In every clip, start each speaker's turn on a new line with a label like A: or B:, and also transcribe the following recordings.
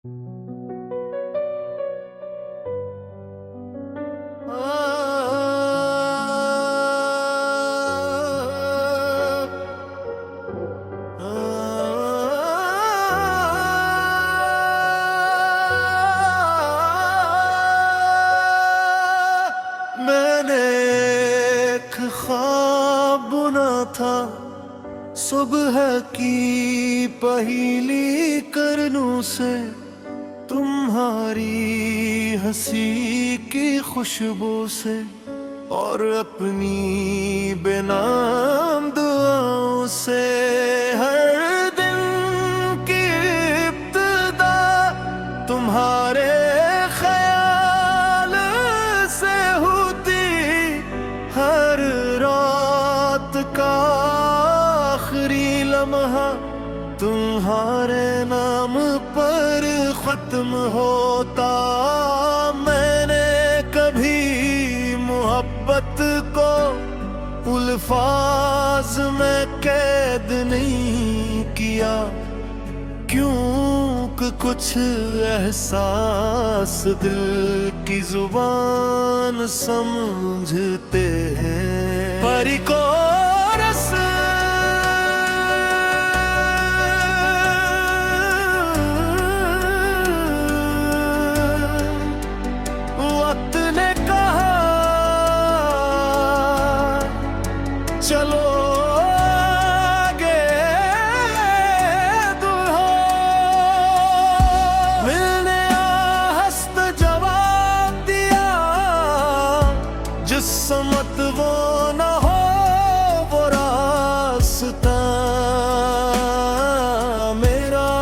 A: मैंने एक ख्वाब बुना था, सुबह की पहली करनों से तुम्हारी हंसी की खुशबू से और अपनी बेनाम दुआओं से। हर दिन की इब्तिदा तुम्हारे ख्याल से होती, हर रात का आखिरी लम्हा तुम्हारे नाम पर खत्म होता। मैंने कभी मोहब्बत को अल्फाज में कैद नहीं किया, क्योंकि कुछ एहसास दिल की जुबान समझते हैं। परी को रस वक्त ने कहा चलो आगे दुल्हो, मिलने हस्त जवाब दिया, जिस समत वो न हो वो रास्ता मेरा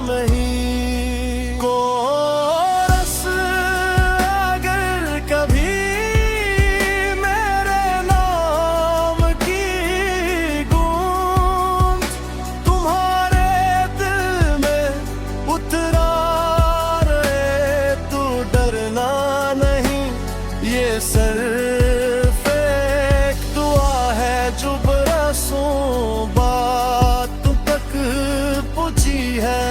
A: नहीं को रस। अगर कभी मेरे नाम की गूंज तुम्हारे दिल में उतरा रहे तो डरना नहीं, ये सिर्फ एक दुआ है जो बरसों बात तक पहुंची है।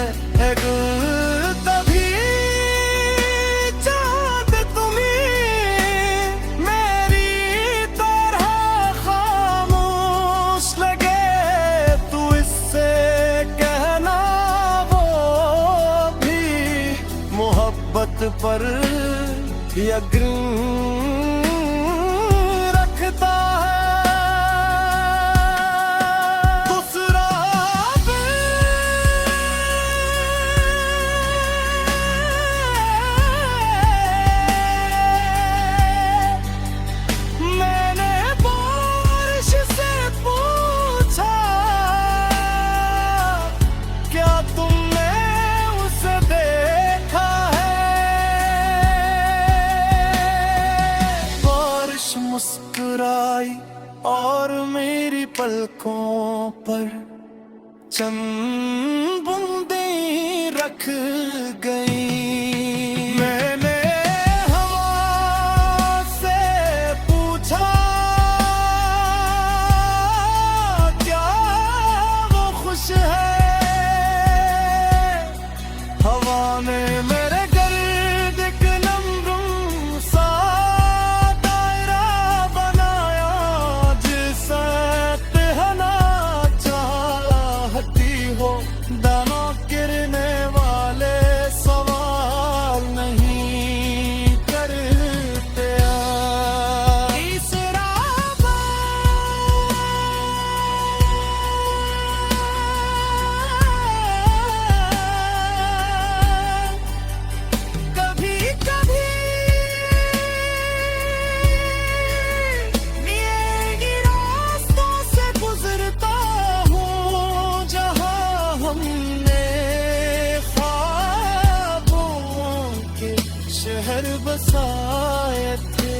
A: तभी चाँद तुम्हें मेरी तरह खामोश लगे, तू इससे कहना वो भी मोहब्बत पर यकीन रखता है। दूसरा मैंने बारिश से पूछा, क्या तुमने उसे देखा है? बारिश मुस्कुराई और मेरी पलकों पर चंद बूंदें रख गई। मैंने हवा से पूछा, क्या वो खुश है? हवा ने मेरे गर्द एक नम्र सा दायरा बनाया, जिसे कहना चाहती हो। दानों गिरने वाले सवाल नहीं करते। तीसरा कभी कभी ये रास्तों से गुजरता हूँ जहाँ हमने ख्वाबों के शहर बसाए थे।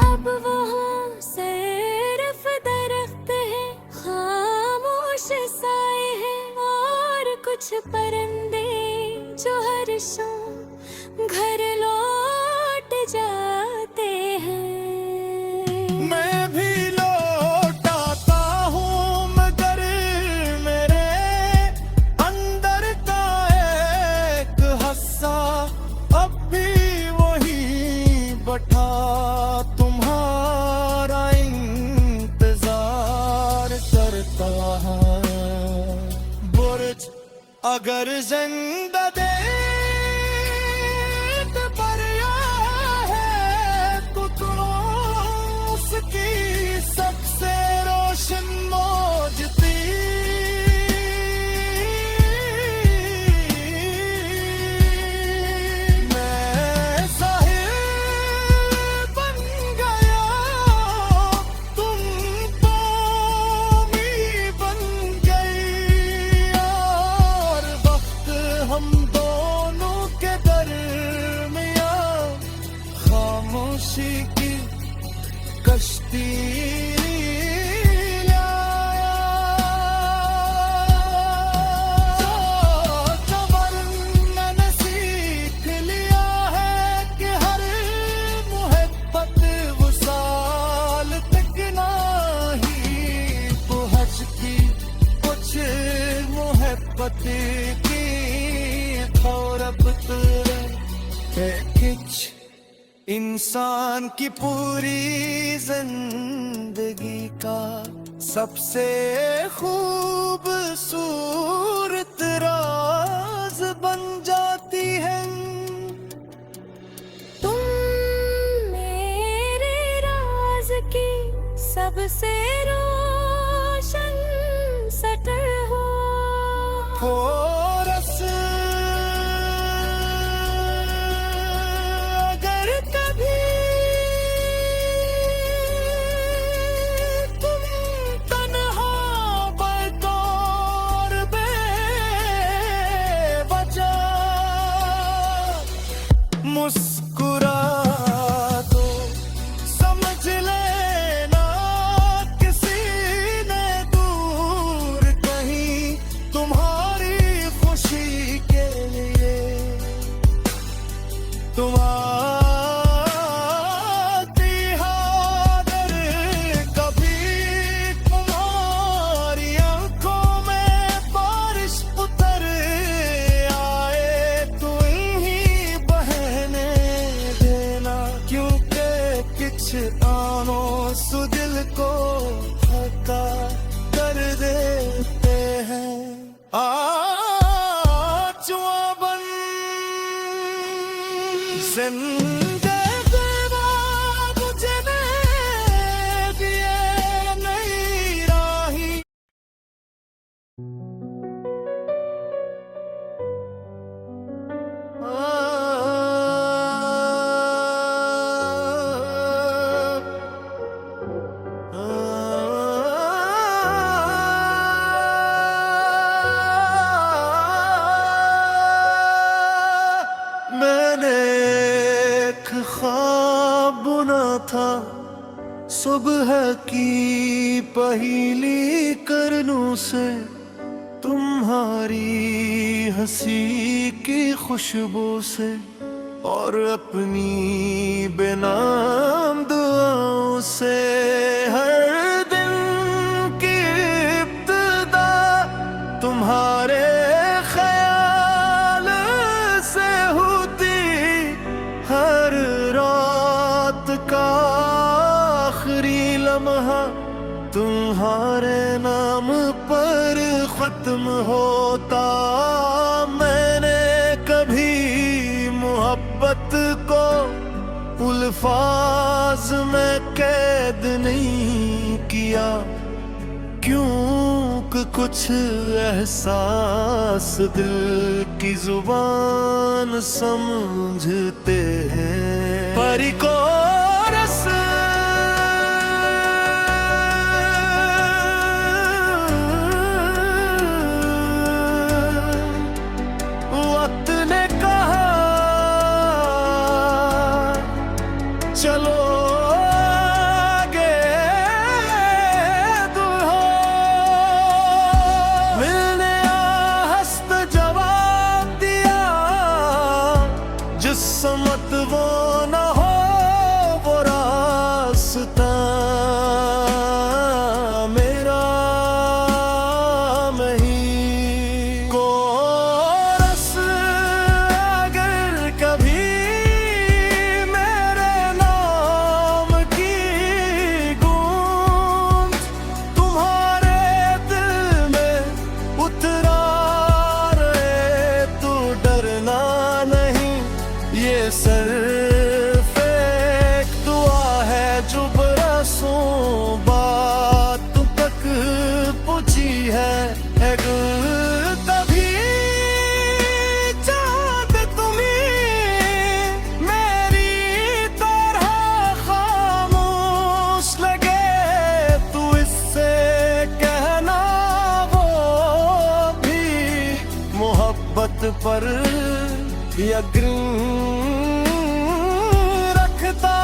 B: अब वहाँ सिर्फ दरख्त है, खामोश साए हैं और कुछ परंदे जो हर शाम घर लौट जाते हैं।
A: मैं भी लौट आता हूँ मगर मेरे अगर जिंदा दे पर है तो उसकी सबसे रोशन मौजती की कश्ती लाया। जो मैंने सीख लिया है कि हर मोहब्बत वसाल तक नहीं पहुंचती, कुछ मोहब्बत की खौरबत है किच इंसान की पूरी जिंदगी का सबसे खूबसूरत राज बन जाती है।
B: तुम मेरे राज की सबसे रोशन सटर हो।
A: रस अगर कभी तुम तन्हा बतौर बेवजह मुस्कुरा दो, समझ लेना किसी ने दूर कहीं तुम्हारी खुशी के लिए तुम्हारी हादर कभी तुम्हारी आंखों में बारिश उतर आए तो इन्हीं बहने देना, क्योंकि किछ आनो सु दिल को हल्का कर देते हैं। जुआ बन जिंदगी मुझे दिए नहीं राही। मैंने एक ख्वाब बुना था, सुबह की पहली करनों से तुम्हारी हंसी की खुशबू से और अपनी बेनाम दुआओं से हर दिन की इब्तिदा तुम्हारे ख्याल से होती, हर रात का आखिरी लम्हा तुम्हारे नाम पर खत्म होता। मैंने कभी मोहब्बत को अल्फाज में कैद नहीं किया, क्योंकि कुछ एहसास दिल की जुबान समझते हैं। परी को रस वक्त ने कहा चलो आगे दुल्हो, मिलने हस्त जवाब दिया जिस समत वो न हो ऊंची है एक तभी चाहत तुम्हें मेरी तरह खामोश लगे तू इससे कहना वो भी मोहब्बत पर यकीन रखता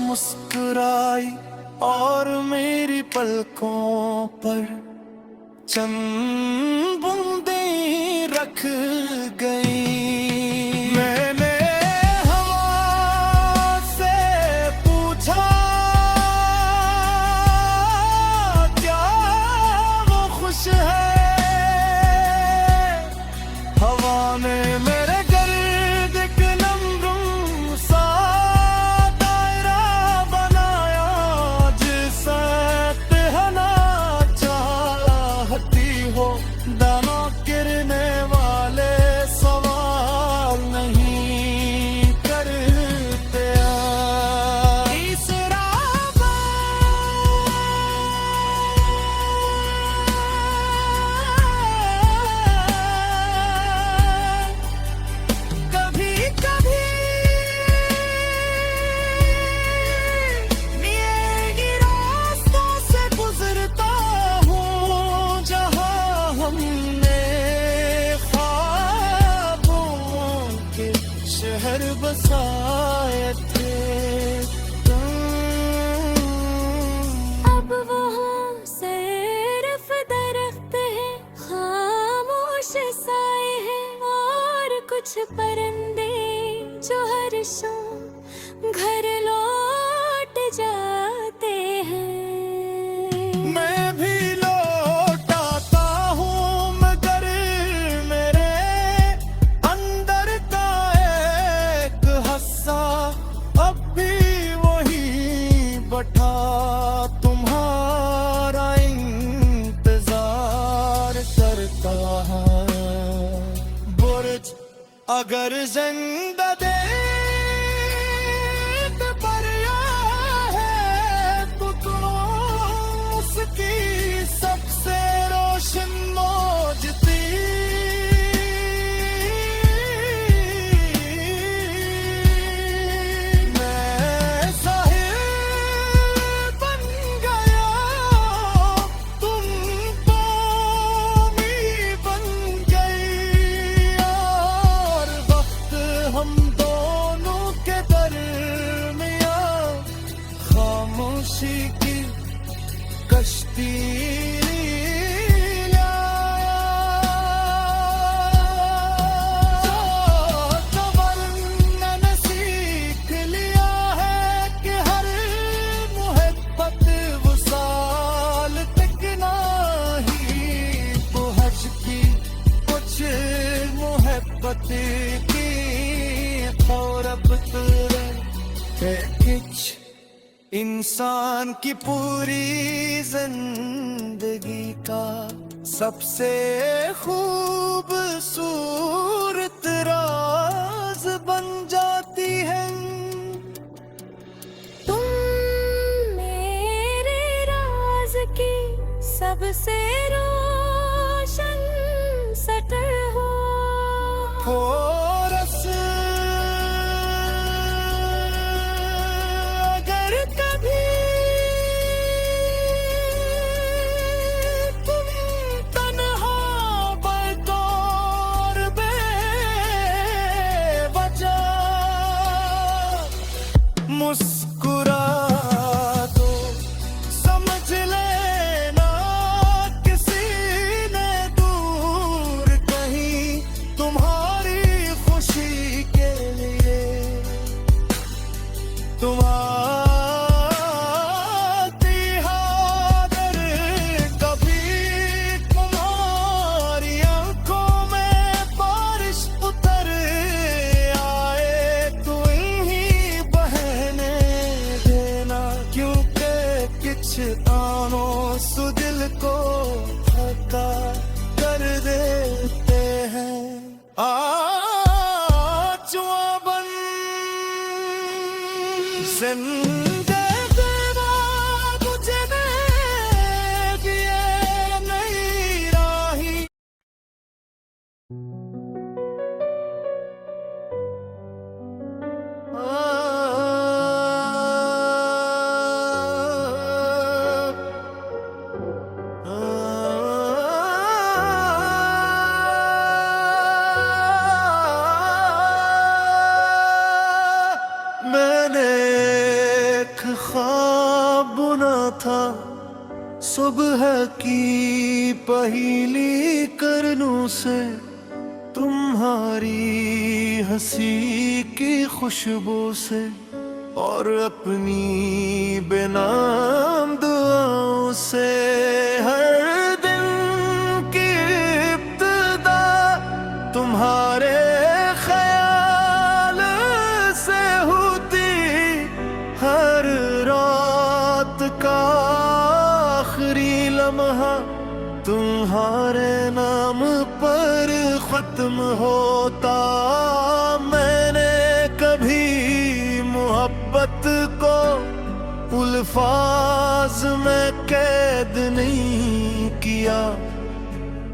A: मुस्कुराई और मेरी पलकों पर चंद बूंदें रख गई। मैंने हवा से पूछा क्या वो खुश है, हवा ने मेरे गर्द एक नम्र सा दायरा बनाया जिसे कहना चाहती हो। दानों गिरने वाले सवाल नहीं करते इस कभी कभी ये रास्तों से गुजरता हूँ जहाँ हमने ख्वाबों के शहर बसाए थे।
B: अब वहाँ सिर्फ दरख्त है, खामोश साए हैं और कुछ परिंदे जो हर शाम घर लौट जाते हैं।
A: मैं भी लौटाता हूँ मगर मेरे अंदर का एक हिस्सा अब भी वही बैठा तुम्हारा इंतजार करता है। बुर्ज अगर जिंदा दे पर है तो तुम उसकी सबसे रोशन मौजती मैं साहिल बन गया तुम पानी बन गई और वक्त हम दोनों के दरमियां खामोशी की कश्ती तो वरना सीख लिया है कि हर मोहब्बत वसाल तक नहीं पहुँच की कुछ मोहब्बत की खौरबत है कुछ इंसान की पूरी जिंदगी का सबसे खूबसूरत राज बन जाती है।
B: तुम मेरे राज की सबसे रोशन सटर हो।
A: रस अगर कभी तुम तन्हा बतौर बेवजह मुस्कुरा दो समझ लेना किसी जिंदगी मुझे दे दिए नई राही। मैंने एक ख्वाब बुना था, सुबह की पहली करनों से तुम्हारी हंसी की खुशबू से और अपनी बेनाम दुआओं से। हर दिन की इब्तिदा तुम्हारे ख्याल से होती, हर रात का आखिरी लम्हा तुम्हारे नाम पर खत्म होता। मैंने कभी मोहब्बत को अल्फाज में कैद नहीं किया,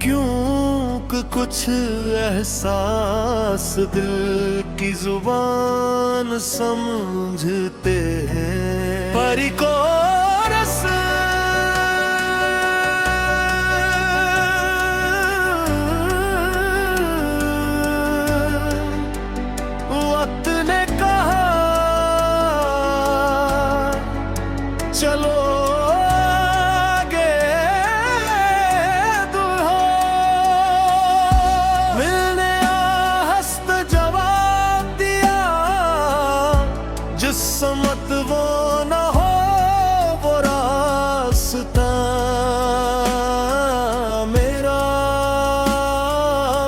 A: क्योंकि कुछ एहसास दिल की जुबान समझते हैं। परी को रस वक्त ने कहा चलो आगे दूल्हा। मिलने हस्त जवाब दिया, जिस समत वो न हो वो रास्ता मेरा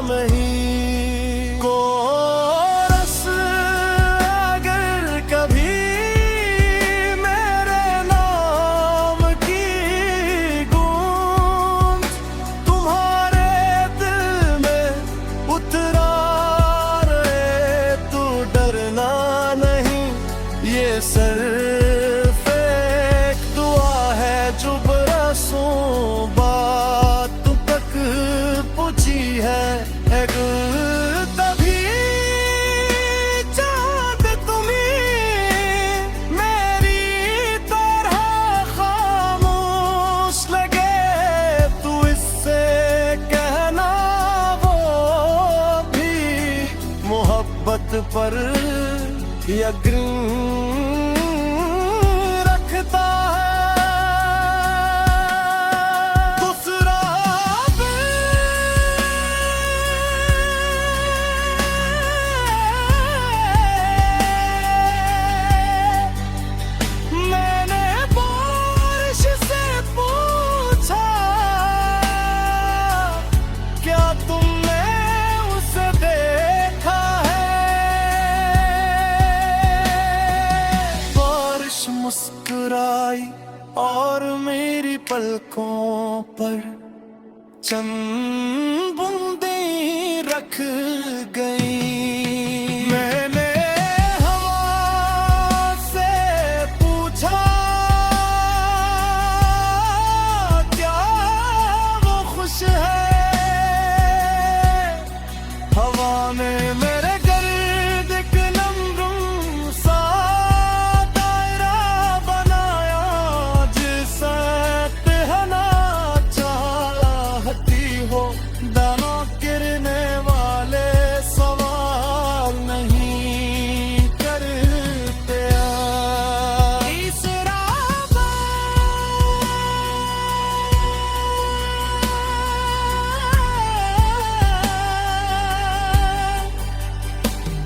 A: नहीं। को रस अगर कभी मेरे नाम की गूंज तुम्हारे दिल में उतरा रहे तो डरना नहीं। ये सिर्फ एक दुआ है जो बरसों बात तक पूछी है। एक तभी चाहत तुम्हें मेरी तरह खामोश लगे, तू इससे कहना वो भी मोहब्बत पर यकीन रखता है। दूसरा मैंने बारिश से पूछा, क्या तुमने उसे देखा है? बारिश मुस्कुराई और मेरी पलकों पर चंद बूंदें रख गई। मैंने हवा से पूछा, क्या वो खुश है? हवा ने मेरे गर्द एक नम्र सा दायरा बनाया, जिसे कहना चाहती हो। दाना गिरने वाले सवाल नहीं करते। तीसरा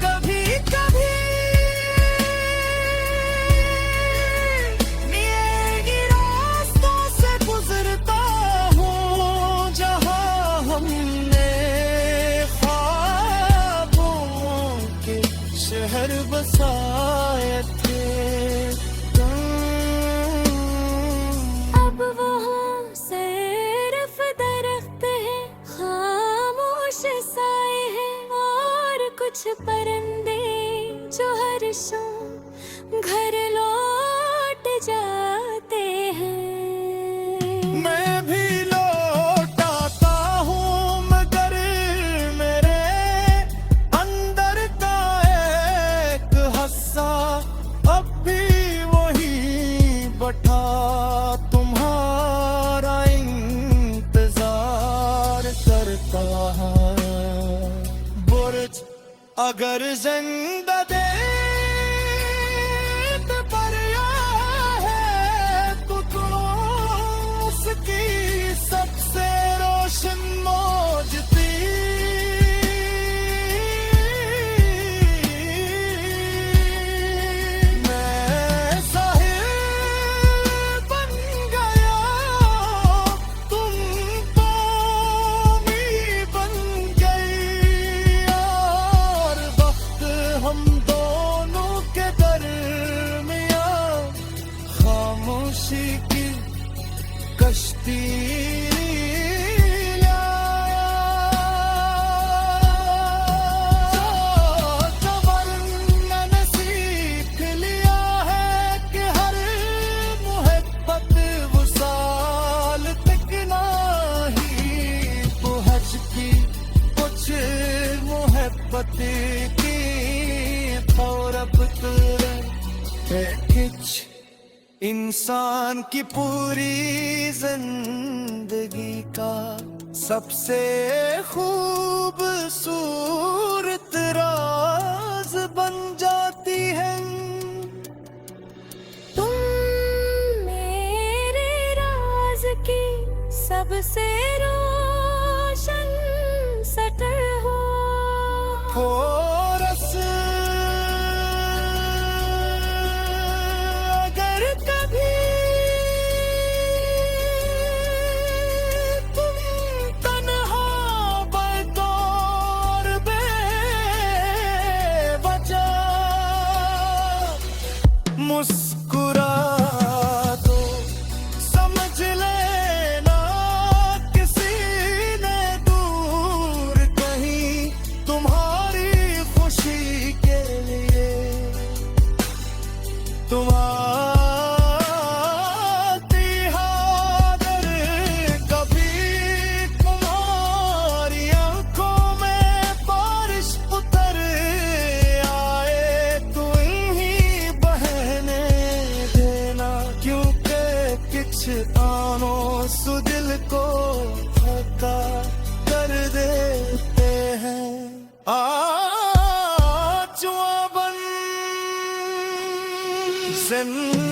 A: कभी कभी ये रास्तों से गुजरता हूँ जहाँ हमने ख्वाबों के शहर बसाए थे।
B: अब वहाँ सिर्फ दरख्त है, खामोश साए हैं और कुछ परिंदे जो हर शाम घर लौट
A: बुर्ज अगर जिंदा दे पर है तो उसकी सबसे रोशन मौजती मैं साहिल बन गया तुम तो मी बन गई और वक्त हम दोनों के दरमियां खामोशी की कश्ती पति की थोरप किच इंसान की पूरी जिंदगी का सबसे खूबसूरत राज बन जाती है
B: तुम मेरे राज की सबसे रोशन सटर हो
A: रस अगर कभी तुम तन्हा बतौर बेवजह मुस्कुरा दो समझ लेना किसी ने दूर कहीं तुम्हारी खुशी के लिए तुम्हारी हादर कभी तुम्हारी आंखों में बारिश उतर आए तो इन्हीं बहने देना क्योंकि किछ आनो सुदिल को खता कर देते हैं आजुआ बन जिंदगी